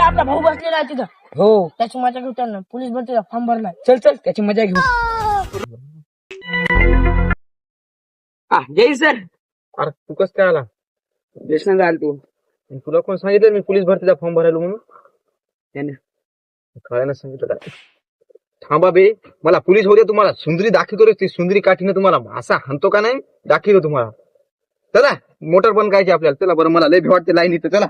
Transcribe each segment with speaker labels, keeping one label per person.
Speaker 1: आपला भाऊ बसलेला आहे तिथं.
Speaker 2: हो
Speaker 1: त्याची मजा घेऊ त्यांना. पोलीस भरतीचा फॉर्म भरलाय.
Speaker 2: चल चल त्याची मजा घेऊ. जय सर.
Speaker 3: अरे तू कस काय आला?
Speaker 2: प्रश्न झाला तू
Speaker 3: तुला कोण सांगितलं मी पोलीस भरतीचा फॉर्म भरायला म्हणून?
Speaker 2: त्याने
Speaker 3: कळायला सांगितलं काय? थांबा बे, मला पोलीस होते तुम्हाला सुंदरी दाखवतो रे. ती सुंदरी काठीने तुम्हाला असा हाणतो का नाही दाखवतो तुम्हाला. चला मोटर बंद करायची आपल्याला. चला बरं, मला लय भी वाटते लाईन इथं. चला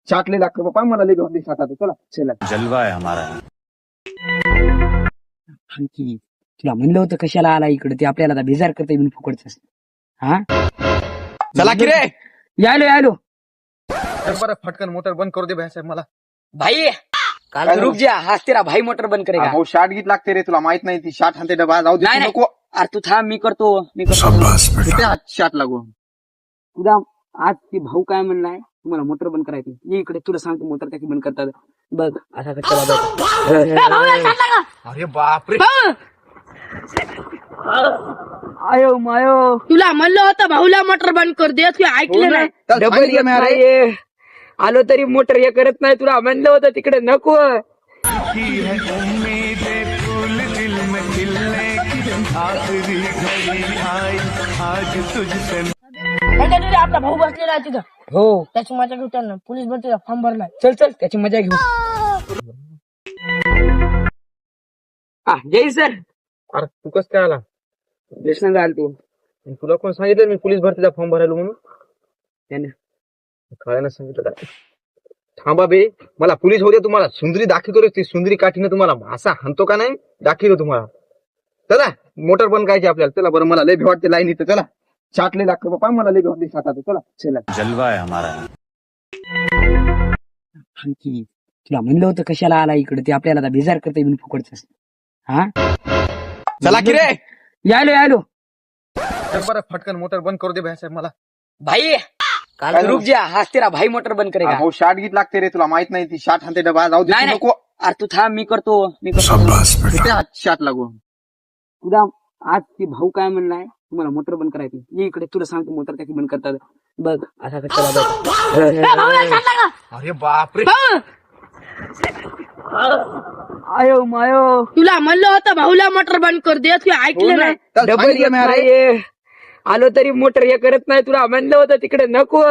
Speaker 3: चाटले लागतो बाबा, मला लय भी वाटते साथ. चला चला
Speaker 4: जलवा है हमारा.
Speaker 2: आणखी तुला म्हणलं होतं कशाला आला इकडे, ते आपल्याला आता बेजार करता येऊन फुकडच. हा
Speaker 3: चला की रे.
Speaker 2: यायलो यायलो.
Speaker 3: बरं फटकन मोटर बंद करू दे भाई मला.
Speaker 2: भाई काल रुक जा. हा तेरा भाई मोटर बंद करेगा.
Speaker 3: भाऊ शाट गीत लागते रे, तुला माहित नाही ती शाट हाते डबा जाऊ दे.
Speaker 2: नाही,
Speaker 3: तू
Speaker 2: नाही.
Speaker 3: नको
Speaker 2: अरे तू थांब, मी करतो.
Speaker 3: कुठे हात शाट लागू.
Speaker 2: तुला आज ती भाऊ काय म्हणलाय, तुम्हाला मोटर बंद करायची. ये इकडे, तुला सांगतो मोटर त्याची बंद करतात बघ. असा
Speaker 3: अरे बापरे.
Speaker 2: आयो मायो,
Speaker 1: तुला म्हणलं होतं भाऊला मोटर बंद कर दे, तू ऐकलं नाही.
Speaker 2: डबल येत नाही. आलो तरी मोटर हे करत नाही. तुला म्हणलं होतं तिकडे नको.
Speaker 1: आपला भाऊ बसलेला आहे तिथं.
Speaker 2: हो
Speaker 1: त्याची मजा घेऊ त्यांना. पोलीस भरतीचा फॉर्म भरलाय.
Speaker 2: चल चल त्याची मजा घेऊ. जय सर.
Speaker 3: अरे तू कस काय आला?
Speaker 2: प्रश्न झाला तू
Speaker 3: तुला कोण सांगितलं मी पोलीस भरतीचा फॉर्म भरायला म्हणून?
Speaker 2: त्याने
Speaker 3: कळायला सांगितलं काय? थांबा बे, मला पोलीस होते तुम्हाला सुंदरी दाखवतो रे. ती सुंदरी काठीने तुम्हाला असा हाणतो का नाही दाखवतो तुम्हाला. चला मोटर बंद करायची आपल्याला. चला बरं, मला लय भी वाटते लाईन इथं. चला चाटले लागतो बाबा, मला लय भी वाटते साथ. चला चला
Speaker 4: जलवा है हमारा.
Speaker 2: आणखी तुला म्हणलं होतं कशाला आला इकडे, ते आपल्याला आता बेजार करता येऊन फुकडच. हा
Speaker 3: चला की रे.
Speaker 2: यायलो यायलो.
Speaker 3: बरं फटकन मोटर बंद करू दे भाई मला.
Speaker 2: भाई काल रुक जा. हा तेरा भाई मोटर बंद करेगा.
Speaker 3: भाऊ शाट गीत लागते रे, तुला माहित नाही ती शाट हाते डबा जाऊ दे.
Speaker 2: नाही,
Speaker 3: तू
Speaker 2: नाही.
Speaker 3: नको
Speaker 2: अरे तू थांब, मी करतो.
Speaker 3: कुठे हात शाट लागू.
Speaker 2: तुला आज ती भाऊ काय म्हणलाय, तुम्हाला मोटर बंद करायची. ये इकडे, तुला सांगतो मोटर त्याची बंद करतात बघ. असा
Speaker 3: अरे बापरे.
Speaker 2: आयो मायो,
Speaker 1: तुला म्हणलं होतं भाऊला मोटर बंद कर दे, तू ऐकलं नाही.
Speaker 2: डबल येत नाही. आलो तरी मोटर हे करत नाही. तुला म्हणलं होतं तिकडे नको.